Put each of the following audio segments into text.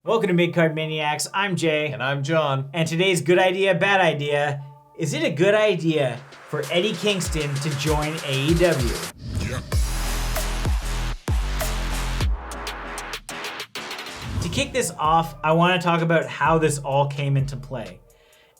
Welcome to Midcard Maniacs. I'm Jay. And I'm John. And today's good idea, bad idea. Is it a good idea for Eddie Kingston to join AEW? Yep. To kick this off, I want to talk about how this all came into play.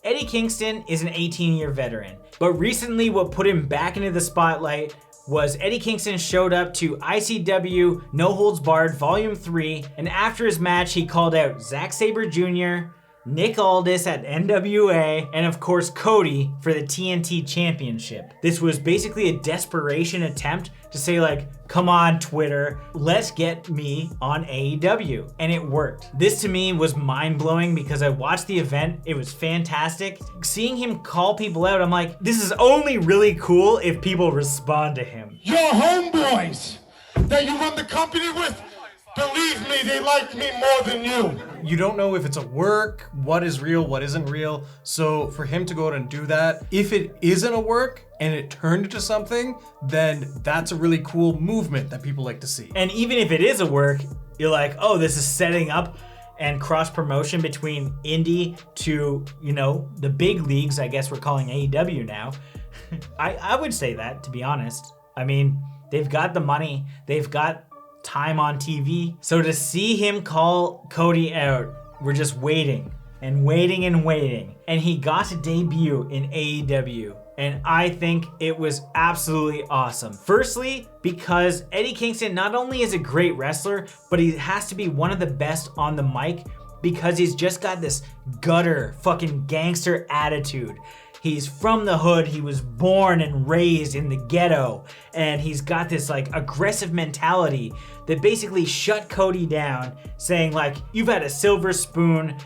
Eddie Kingston is an 18-year veteran, but recently what put him back into the spotlight was Eddie Kingston showed up to ICW No Holds Barred Volume 3, and after his match he called out Zack Sabre Jr., Nick Aldis at NWA, and of course Cody for the TNT Championship. This was basically a desperation attempt to say like, come on Twitter, let's get me on AEW. And it worked. This to me was mind-blowing because I watched the event, it was fantastic. Seeing him call people out, I'm like, this is only really cool if people respond to him. Your homeboys that you run the company with, believe me, they like me more than you. You don't know if it's a work, what is real, what isn't real. So for him to go out and do that, if it isn't a work and it turned into something, then that's a really cool movement that people like to see. And even if it is a work, you're like, oh, this is setting up and cross promotion between indie to, you know, the big leagues, I guess we're calling AEW now. I would say that, to be honest. I mean, they've got the money, they've got time on TV. So to see him call Cody out, we're just waiting and waiting and waiting. And he got to debut in AEW. And I think it was absolutely awesome. Firstly, because Eddie Kingston not only is a great wrestler, but he has to be one of the best on the mic because he's just got this gutter fucking gangster attitude. He's from the hood, he was born and raised in the ghetto, and he's got this like aggressive mentality that basically shut Cody down, saying like, you've had a silver spoon,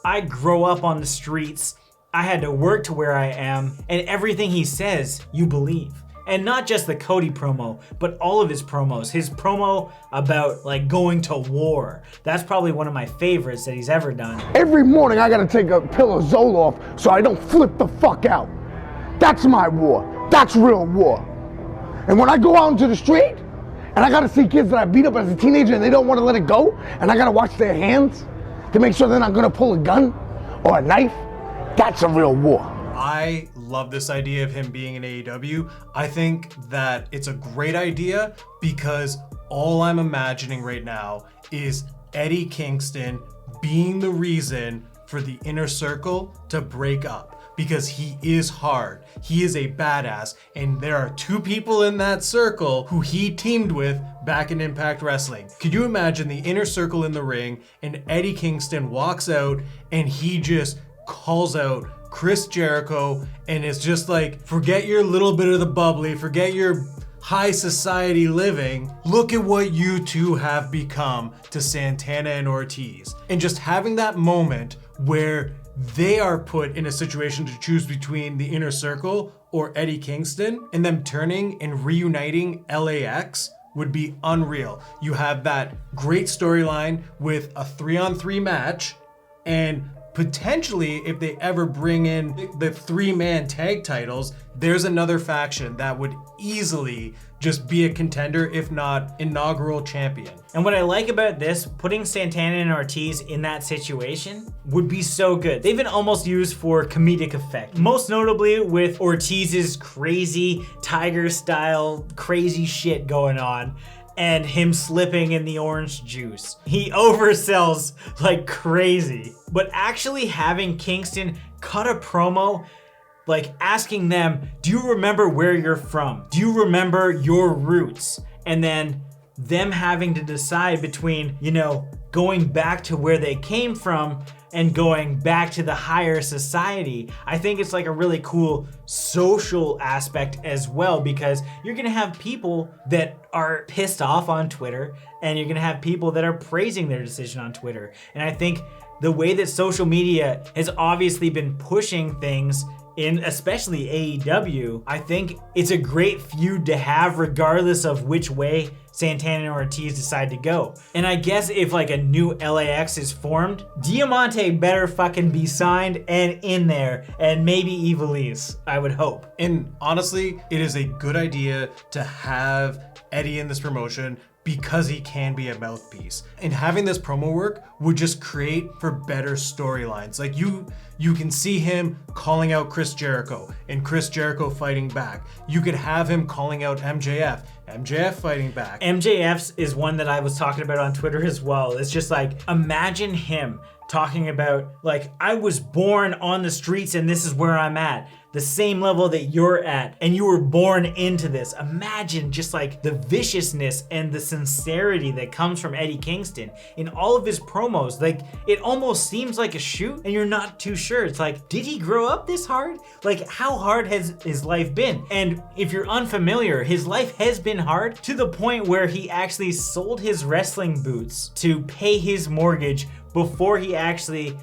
I grow up on the streets, I had to work to where I am, and everything he says, you believe. And not just the Cody promo, but all of his promos. His promo about like going to war. That's probably one of my favorites that he's ever done. Every morning I gotta take a pill of Zoloft so I don't flip the fuck out. That's my war. That's real war. And when I go out into the street and I gotta see kids that I beat up as a teenager and they don't wanna let it go, and I gotta watch their hands to make sure they're not gonna pull a gun or a knife, that's a real war. I love this idea of him being in AEW. I think that it's a great idea because all I'm imagining right now is Eddie Kingston being the reason for the Inner Circle to break up, because he is hard, he is a badass, and there are two people in that circle who he teamed with back in Impact Wrestling. Could you imagine the Inner Circle in the ring and Eddie Kingston walks out and he just calls out Chris Jericho and it's just like, forget your little bit of the bubbly, forget your high society living, look at what you two have become to Santana and Ortiz. And just having that moment where they are put in a situation to choose between the Inner Circle or Eddie Kingston, and them turning and reuniting LAX would be unreal. You have that great storyline with a 3-on-3 match, and potentially, if they ever bring in the 3-man tag titles, there's another faction that would easily just be a contender, if not inaugural champion. And what I like about this, putting Santana and Ortiz in that situation would be so good. They've been almost used for comedic effect. Most notably with Ortiz's crazy tiger style, crazy shit going on, and him slipping in the orange juice. He oversells like crazy. But actually having Kingston cut a promo, like asking them, do you remember where you're from? Do you remember your roots? And then them having to decide between, you know, going back to where they came from and going back to the higher society. I think it's like a really cool social aspect as well, because you're gonna have people that are pissed off on Twitter and you're gonna have people that are praising their decision on Twitter. And I think the way that social media has obviously been pushing things in especially AEW, I think it's a great feud to have regardless of which way Santana and Ortiz decide to go. And I guess if like a new LAX is formed, Diamante better fucking be signed and in there, and maybe Ivelisse, I would hope. And honestly, it is a good idea to have Eddie in this promotion because he can be a mouthpiece. And having this promo work would just create for better storylines. Like you can see him calling out Chris Jericho and Chris Jericho fighting back. You could have him calling out MJF fighting back. MJF's is one that I was talking about on Twitter as well. It's just like, imagine him talking about, like, I was born on the streets and this is where I'm at. The same level that you're at, and you were born into this. Imagine just like the viciousness and the sincerity that comes from Eddie Kingston in all of his promos. Like, it almost seems like a shoot and you're not too sure. It's like, did he grow up this hard? Like, how hard has his life been? And if you're unfamiliar, his life has been hard to the point where he actually sold his wrestling boots to pay his mortgage before he actually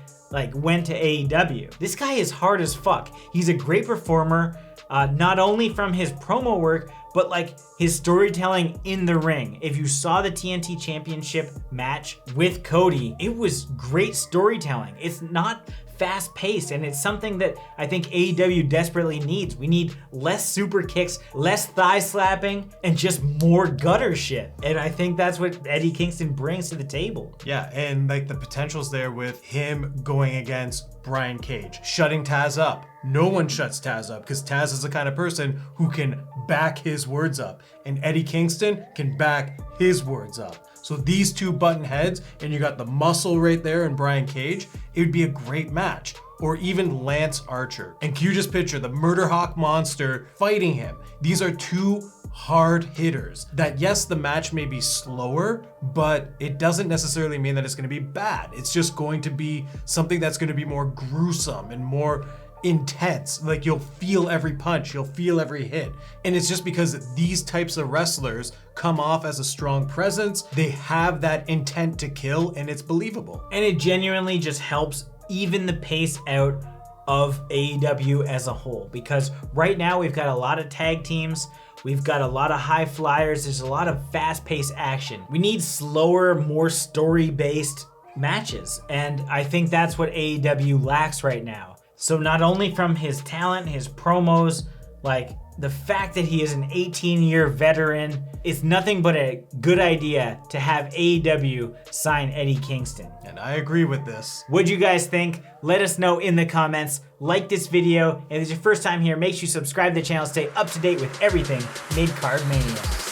went to AEW. This guy is hard as fuck. He's a great performer, not only from his promo work, but like his storytelling in the ring. If you saw the TNT Championship match with Cody, it was great storytelling. It's not fast-paced, and it's something that I think AEW desperately needs. We need less super kicks, less thigh slapping, and just more gutter shit. And I think that's what Eddie Kingston brings to the table. Yeah, and like the potential's there with him going against Brian Cage, shutting Taz up. No one shuts Taz up because Taz is the kind of person who can back his words up, and Eddie Kingston can back his words up. So these two button heads, and you got the muscle right there in Brian Cage, it would be a great match. Or even Lance Archer. And can you just picture the Murder Hawk Monster fighting him? These are two hard hitters that, yes, the match may be slower, but it doesn't necessarily mean that it's going to be bad. It's just going to be something that's going to be more gruesome and more intense. Like, you'll feel every punch, you'll feel every hit. And it's just because these types of wrestlers come off as a strong presence, they have that intent to kill, and it's believable. And it genuinely just helps even the pace out of AEW as a whole, because right now we've got a lot of tag teams, we've got a lot of high flyers, there's a lot of fast-paced action. We need slower, more story-based matches, and I think that's what AEW lacks right now. So not only from his talent, his promos, like the fact that he is an 18-year veteran, it's nothing but a good idea to have AEW sign Eddie Kingston. And I agree with this. What'd you guys think? Let us know in the comments. Like this video, and if it's your first time here, make sure you subscribe to the channel to stay up to date with everything Midcard Mania.